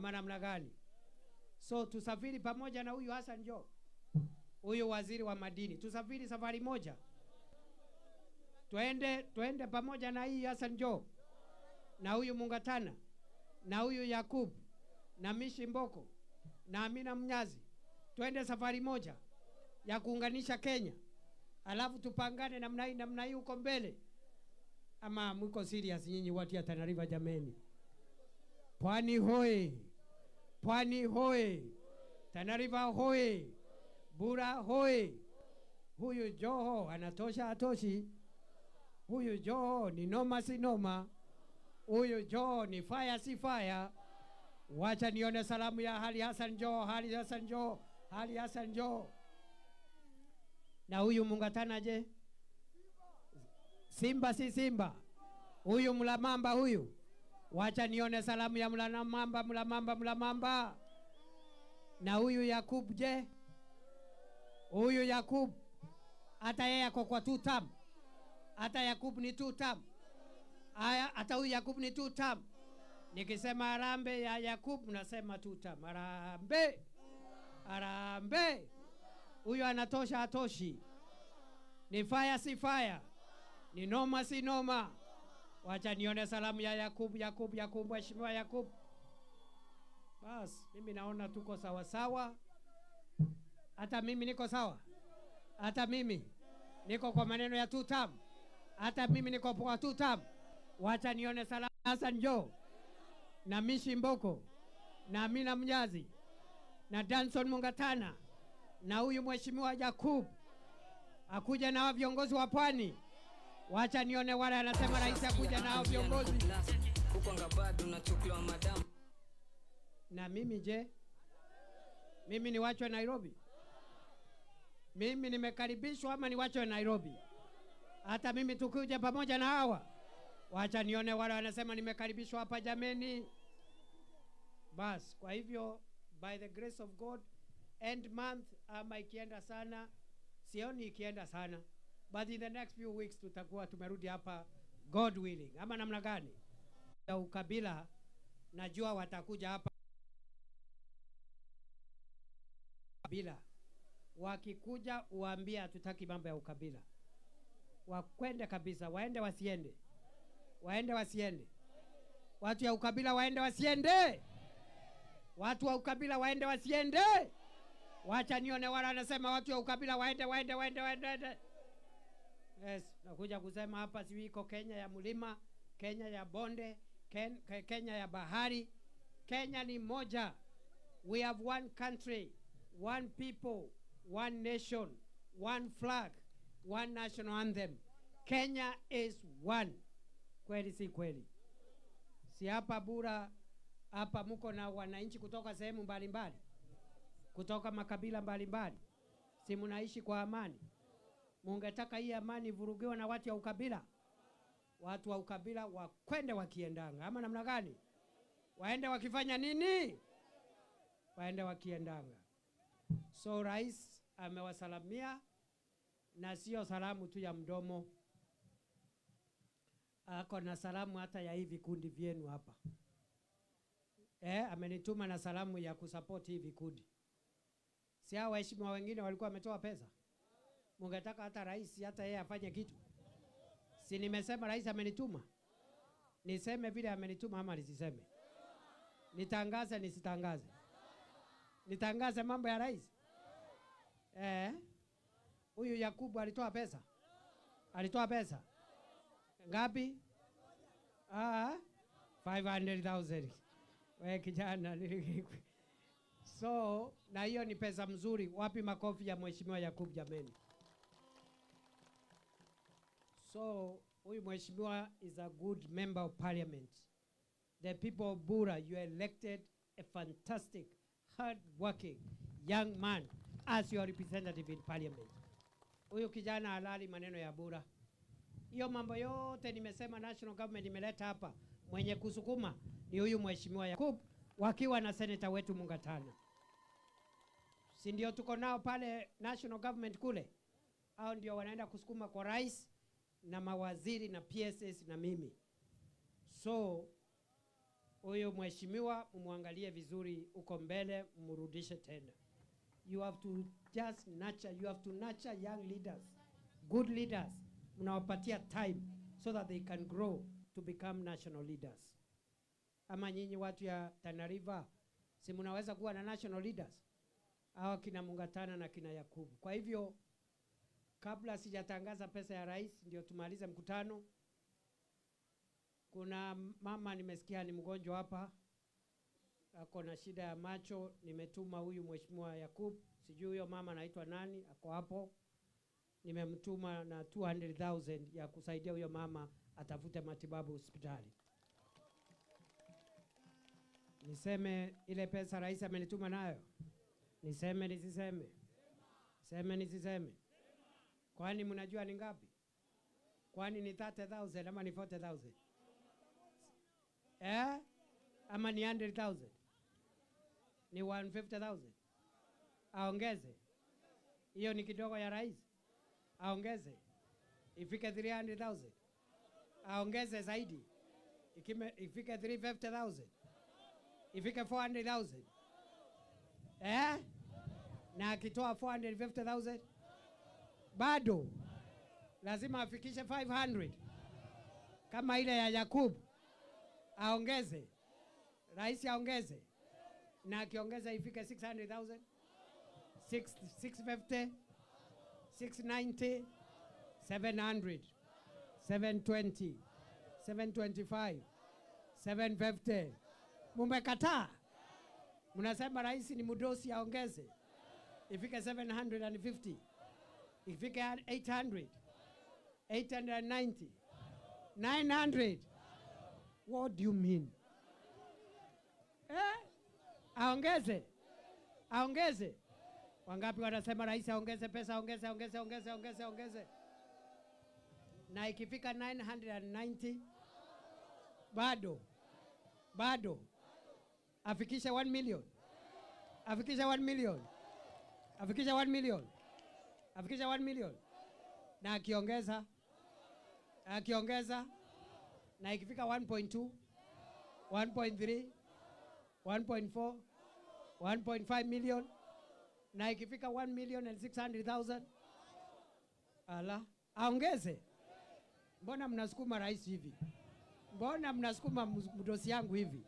ama namna gani? So tusafiri pamoja na huyu Hassan Joho, huyu waziri wa madini, tusafiri safari moja, twende pamoja na hii Hassan Joho na huyu Mungatana na huyu Yakub na Mishi Mboko na Amina Mnyazi, twende safari moja ya kuunganisha Kenya, alafu tupangane namna hii huko mbele. Ama mko serious nyinyi watu ya Tana River jameni? Pwani hoye, Pwani hoye, Tana River hoye, Bura hoye. Huyu Joho anatosha atoshi? Huyu Joho ni noma si noma? Huyu Joho ni fire si fire? Wacha nione salamu ya hali Hassan Joho, hali Hassan Joho, hali Hassan Joho. Na huyu Mungatana je? Simba si Simba? Huyu Mlamamba huyu? Wacha nione salamu ya Mlamamba. Na huyu Yakub je? Huyu Yakub hata yeye ako kwa 2 term. Hata Yakub ni 2 term. Aya, hata huyu Yakub ni 2 term. Nikisema Harambee ya Yakub mnasema 2 term. Harambee. Harambee. Huyu anatosha atoshi? Ni fire si fire? Ni noma si noma? Wacha nione salamu ya Yakub, Mheshimiwa Yakub. Bas, mimi naona tuko sawa sawa. Hata mimi niko sawa. Hata mimi niko kwa maneno ya 2 term. Hata mimi niko kwa 2 term. Wacha nione salamu Hassan Joho na Mishi Mboko na Amina Mnyazi na Danson Mungatana na huyu Mheshimiwa Yakub. Akuja na viongozi wa Pwani. Wacha nione wale anasema rais akuja na viongozi. Na mimi je? Mimi niwachwe Nairobi? Mimi nimekaribishwa ama niwachwe Nairobi? Hata mimi tukuje pamoja na hawa. Wacha nione wale wanasema nimekaribishwa hapa jameni. Bas, kwa hivyo by the grace of God end month ama ikienda sana, sioni ikienda sana, but in the next few weeks tutakuwa tumerudi hapa God willing. Ama namna gani? Ya ukabila najua watakuja hapa. Ukabila wakikuja uambie hatutaki mambo ya ukabila. Wakwende kabisa, waende wasiende. Waende wasiende. Watu ya ukabila waende wasiende. Watu wa ukabila waende wasiende. Wacha nione wala anasema watu ya ukabila waende. Yes, nakuja kusema hapa si iko Kenya ya mlima, Kenya ya bonde, Kenya ya bahari. Kenya ni moja. We have one country, one people, one nation, one flag, one national anthem. Kenya is one. Kweli si kweli? Si hapa Bura, hapa mko na wananchi kutoka sehemu mbalimbali, kutoka makabila mbalimbali. Si mnaishi kwa amani? Mungetaka hii amani vurugiwa na watu ya ukabila? Watu wa ukabila wakwende wakiendanga. Ama namna gani? Waende wakifanya nini? Waende wakiendanga. So rais amewasalamia, na sio salamu tu ya mdomo. Ako na salamu hata ya hivi kundi vyenu hapa. Amenituma na salamu ya kusupport hivi kundi. Si hao waheshimiwa wengine walikuwa wametoa pesa? Mungetaka hata rais hata yeye afanye kitu? Si nimesema rais amenituma? Niseme vile amenituma ama nisiseme? Nitangaze nisitangaze? Nitangaze mambo ya rais? Huyu Yakubu alitoa pesa? Alitoa pesa ngapi? 500,000. Wewe kijana. So na hiyo ni pesa mzuri. Wapi makofi ya Mheshimiwa Yakubu jameni? So huyu Mheshimiwa is a good member of parliament. The people of Bura, you elected a fantastic, hard-working young man as your representative in parliament. Huyu kijana halali maneno ya Bura. Hiyo mambo yote nimesema national government imeleta hapa, mwenye kusukuma ni huyu Mheshimiwa Yakub wakiwa na senator wetu Mungatana. Si ndio tuko nao pale national government kule? Hao ndio wanaenda kusukuma kwa rais na mawaziri na PSS na mimi. So Huyo mheshimiwa mumwangalie vizuri uko mbele, mrudishe tena. You have to just nurture, you have to nurture young leaders, good leaders. Mnawapatia time so that they can grow to become national leaders. Ama nyinyi watu ya Tana River, si mnaweza kuwa na national leaders? Hawa kina Mungatana na kina Yakubu. Kwa hivyo, kabla sijatangaza pesa ya rais, ndio tumalize mkutano. Kuna mama nimesikia ni mgonjwa hapa, ako na shida ya macho. Nimetuma huyu mheshimiwa Yakub, sijui huyo mama anaitwa nani, ako hapo. Nimemtuma na 200,000 ya kusaidia huyo mama atafute matibabu hospitali. Niseme ile pesa rais amenituma nayo? Niseme nisiseme? Seme nisiseme? Kwani mnajua ni ngapi? Kwani ni 30,000 ama ni 40,000? Ama ni 100,000? Ni 150,000? Aongeze? Hiyo ni kidogo ya rais? Aongeze? Ifike 300,000? Aongeze zaidi? Ifike 350,000? Ifike 400,000? Na akitoa 450,000? Bado lazima afikishe 500 kama ile ya Yakub. Aongeze, rais aongeze, na akiongeza ifike 600,000, 650, 690, 700, 720, 725, 750. Mumekataa? Mnasema rais ni mdosi, aongeze ifike 750, ifike 800, 890, 900. What do you mean? Aongeze? Aongeze? Wangapi wanasema rais aongeze pesa, ongeze? Na ikifika 990, bado afikisha 1 million. Afikisha 1 million. Afikisha 1 million. Afikisha 1 million. Na akiongeza na ikifika 1.2, 1.3, 1.4, 1.5 million, na ikifika 1,600,000, ala, aongeze. Mbona mnasukuma rais hivi? Mbona mnasukuma mdosi yangu hivi?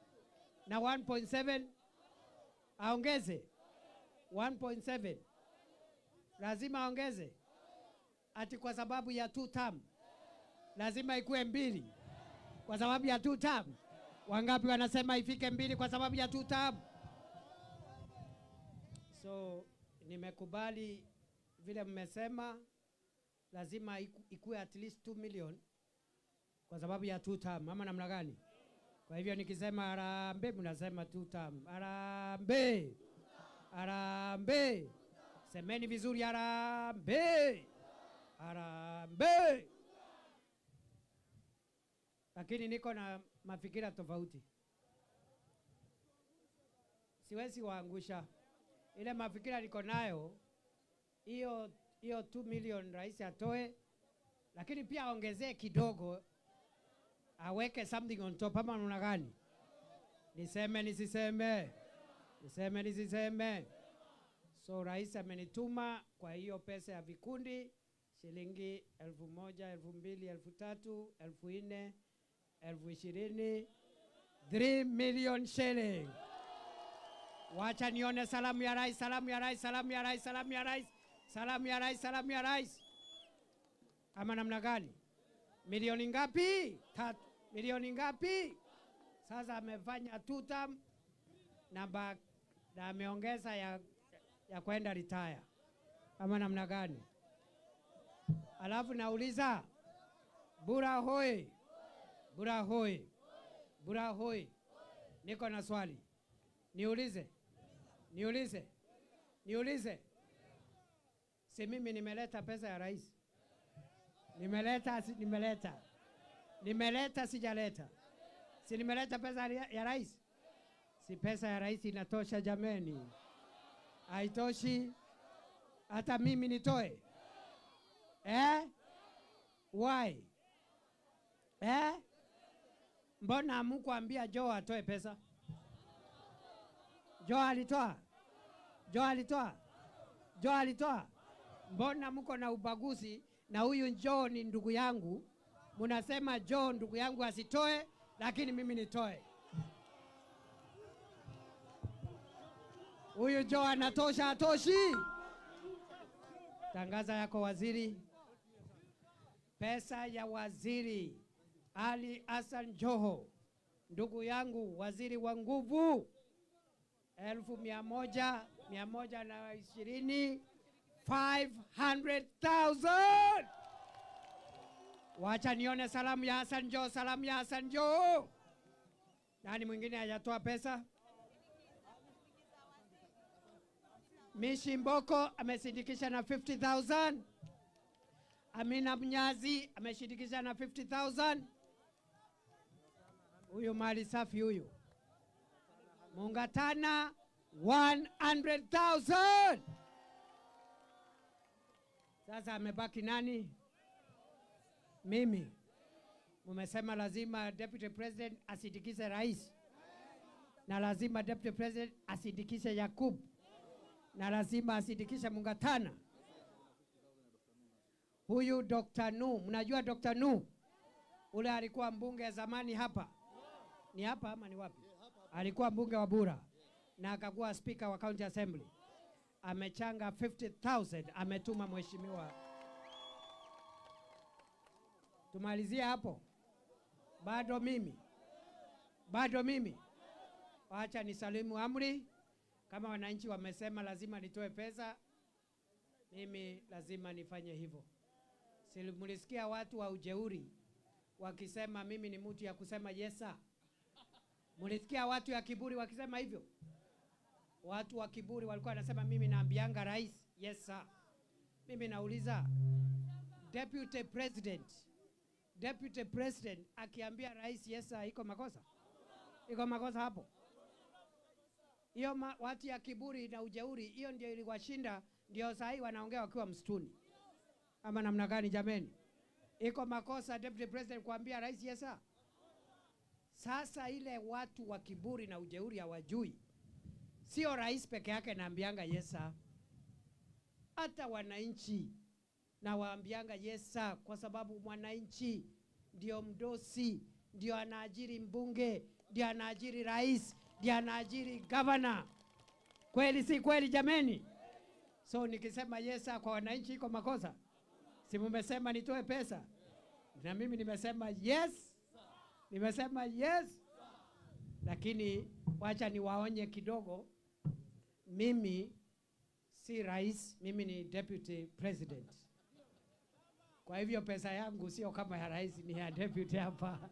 Na 1.7 aongeze. 1.7 lazima aongeze. Ati kwa sababu ya 2 term lazima ikuwe 2 kwa sababu ya 2 term. Wangapi wanasema ifike 2 kwa sababu ya 2 term? So nimekubali vile mmesema, lazima ikuwe at least 2 million kwa sababu ya 2 term. Ama namna gani? Kwa hivyo nikisema harambee, mnasema 2 term. Harambee! Harambee! Semeni vizuri, harambee! Harambee! Lakini niko na mafikira tofauti. Siwezi waangusha. Ile mafikira niko nayo, hiyo 2 million rais atoe, lakini pia aongezee kidogo, aweke something on top. Ama namna gani? Niseme nisiseme? Niseme nisiseme? So rais amenituma kwa hiyo pesa ya vikundi shilingi 1,000, 2,000, 3,000, 4,000, 20,000, 3 million shilling. Wacha nione salamu ya rais, salamu ya rais, salamu ya rais, salamu ya rais, salamu ya rais, salamu ya rais. Ama namna gani? Milioni ngapi? 3. Milioni ngapi? Sasa amefanya 2 term na ameongeza ya kwenda retire. Ama namna gani? Alafu nauliza, Bura hoi, Bura hoi, Bura hoi. Niko na swali. Niulize. Si mimi nimeleta pesa ya rais? Nimeleta sijaleta? Si nimeleta pesa ya rais? Si pesa ya rais inatosha jameni? Haitoshi? Hata mimi nitoe? Why? Mbona hamkuambia Joe atoe pesa? Joe alitoa? Joe alitoa? Joe alitoa? Mbona mko na ubaguzi na huyu Joe ni ndugu yangu? Munasema Joe ndugu yangu asitoe, lakini mimi nitoe. Huyu Joe anatosha atoshi? Tangaza yako waziri. Pesa ya waziri Ali Hassan Joho, ndugu yangu, waziri wa nguvu, 1,120, 500,000. Wacha nione salamu ya Hassan Joho, salamu ya Hassan Joho. Nani mwingine hajatoa pesa? Mishi Mboko amesindikisha na 50,000. Amina Mnyazi ameshindikisha na 50,000. Huyu mali safi huyu. Mungatana 100,000. Sasa amebaki nani? Mimi. Mumesema lazima Deputy President asindikishe rais. Na lazima Deputy President asindikishe Yakub. Na lazima asindikishe Mungatana. Huyu Dr. Nu, mnajua Dr. Nu? Ule alikuwa mbunge zamani hapa. Ni hapa ama ni wapi? Alikuwa mbunge wa Bura na akakuwa speaker wa County Assembly. Amechanga 50,000, ametuma mheshimiwa. Tumalizie hapo. Bado mimi. Bado mimi. Wacha nisalimu amri. Kama wananchi wamesema lazima nitoe pesa, mimi lazima nifanye hivyo. Mulisikia watu wa ujeuri wakisema mimi ni mtu ya kusema yesa. Mulisikia watu ya kiburi wakisema hivyo. Watu wa kiburi walikuwa wanasema mimi naambianga rais yesa. Mimi nauliza Deputy President akiambia rais yesa, iko makosa? Iko makosa hapo? Hiyo watu ya kiburi na ujeuri, hiyo ndio iliwashinda, ndio sahi wanaongea wakiwa msituni. Ama namna gani jameni? Iko makosa Deputy President kuambia rais yesa? Sasa ile watu wa kiburi na ujeuri hawajui. Sio rais peke yake naambianga yesa. Hata wananchi na waambianga yesa, kwa sababu mwananchi ndio mdosi, ndio anaajiri mbunge, ndio anaajiri rais, ndio anaajiri governor. Kweli si kweli jameni? So nikisema yesa kwa wananchi iko makosa? Si mumesema nitoe pesa? Na mimi nimesema yes. Nimesema yes. Lakini wacha niwaonye kidogo. Mimi si rais, mimi ni Deputy President. Kwa hivyo pesa yangu sio kama ya rais, ni ya deputy hapa.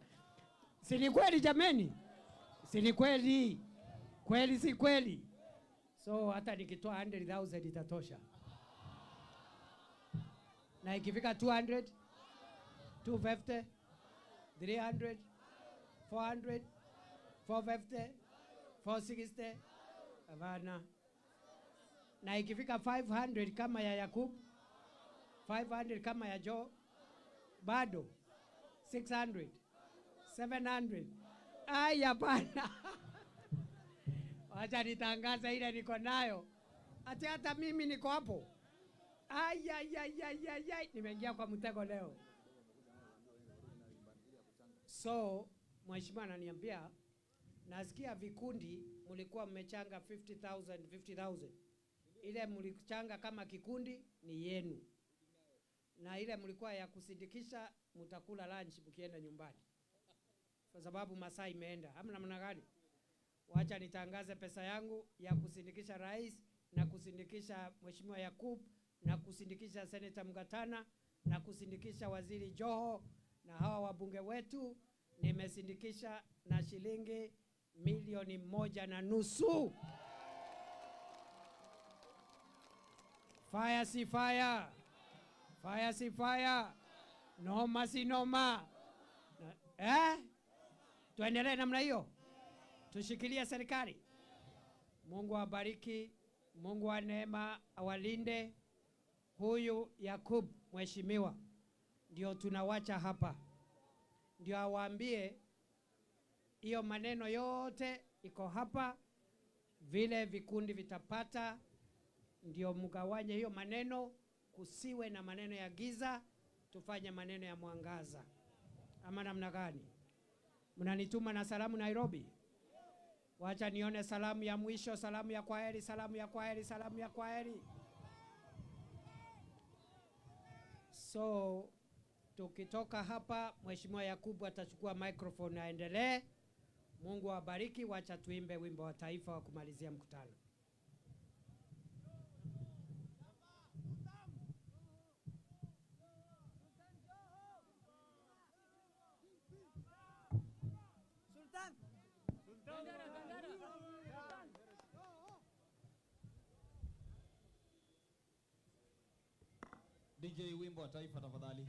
Si ni kweli jameni? Si ni kweli? Kweli si kweli? So hata nikitoa 100,000 itatosha. Na ikifika 200, 250, 300, 400, 450, 460, Havana. Na ikifika 500 kama ya Yakub, 500 kama ya Joe, bado 600, 700. Aya bana. Wacha nitangaza ile niko nayo. Hata mimi niko hapo. Ay. Nimeingia kwa mtego leo. So, mheshimiwa ananiambia, nasikia vikundi mlikuwa mmechanga 50,000. Ile mlichanga kama kikundi ni yenu. Na ile mlikuwa ya kusindikisha mtakula lunch mkienda nyumbani. Kwa sababu masaa imeenda. Hamna namna gani? Wacha nitangaze pesa yangu ya kusindikisha rais na kusindikisha mheshimiwa Yakub na kusindikisha Senator Mungatana na kusindikisha waziri Joho na hawa wabunge wetu. Nimesindikisha na shilingi 1.5 million. Fire si fire. Fire si fire. Noma si noma. Tuendelee namna hiyo. Tushikilie serikali. Mungu awabariki, Mungu wa neema awalinde. Huyu Yakub mheshimiwa ndio tunawacha hapa. Ndio awaambie Hiyo maneno yote iko hapa, vile vikundi vitapata, ndio mgawanye hiyo maneno, kusiwe na maneno ya giza, tufanye maneno ya mwangaza. Ama namna gani? Mnanituma na salamu Nairobi? Wacha nione salamu ya mwisho, salamu ya kwaheri, salamu ya kwaheri, salamu ya kwaheri. So tukitoka hapa, Mheshimiwa Yakubu atachukua microphone aendelee. Mungu awabariki. Wacha tuimbe wimbo wa taifa wa kumalizia mkutano. DJ, wimbo wa taifa tafadhali.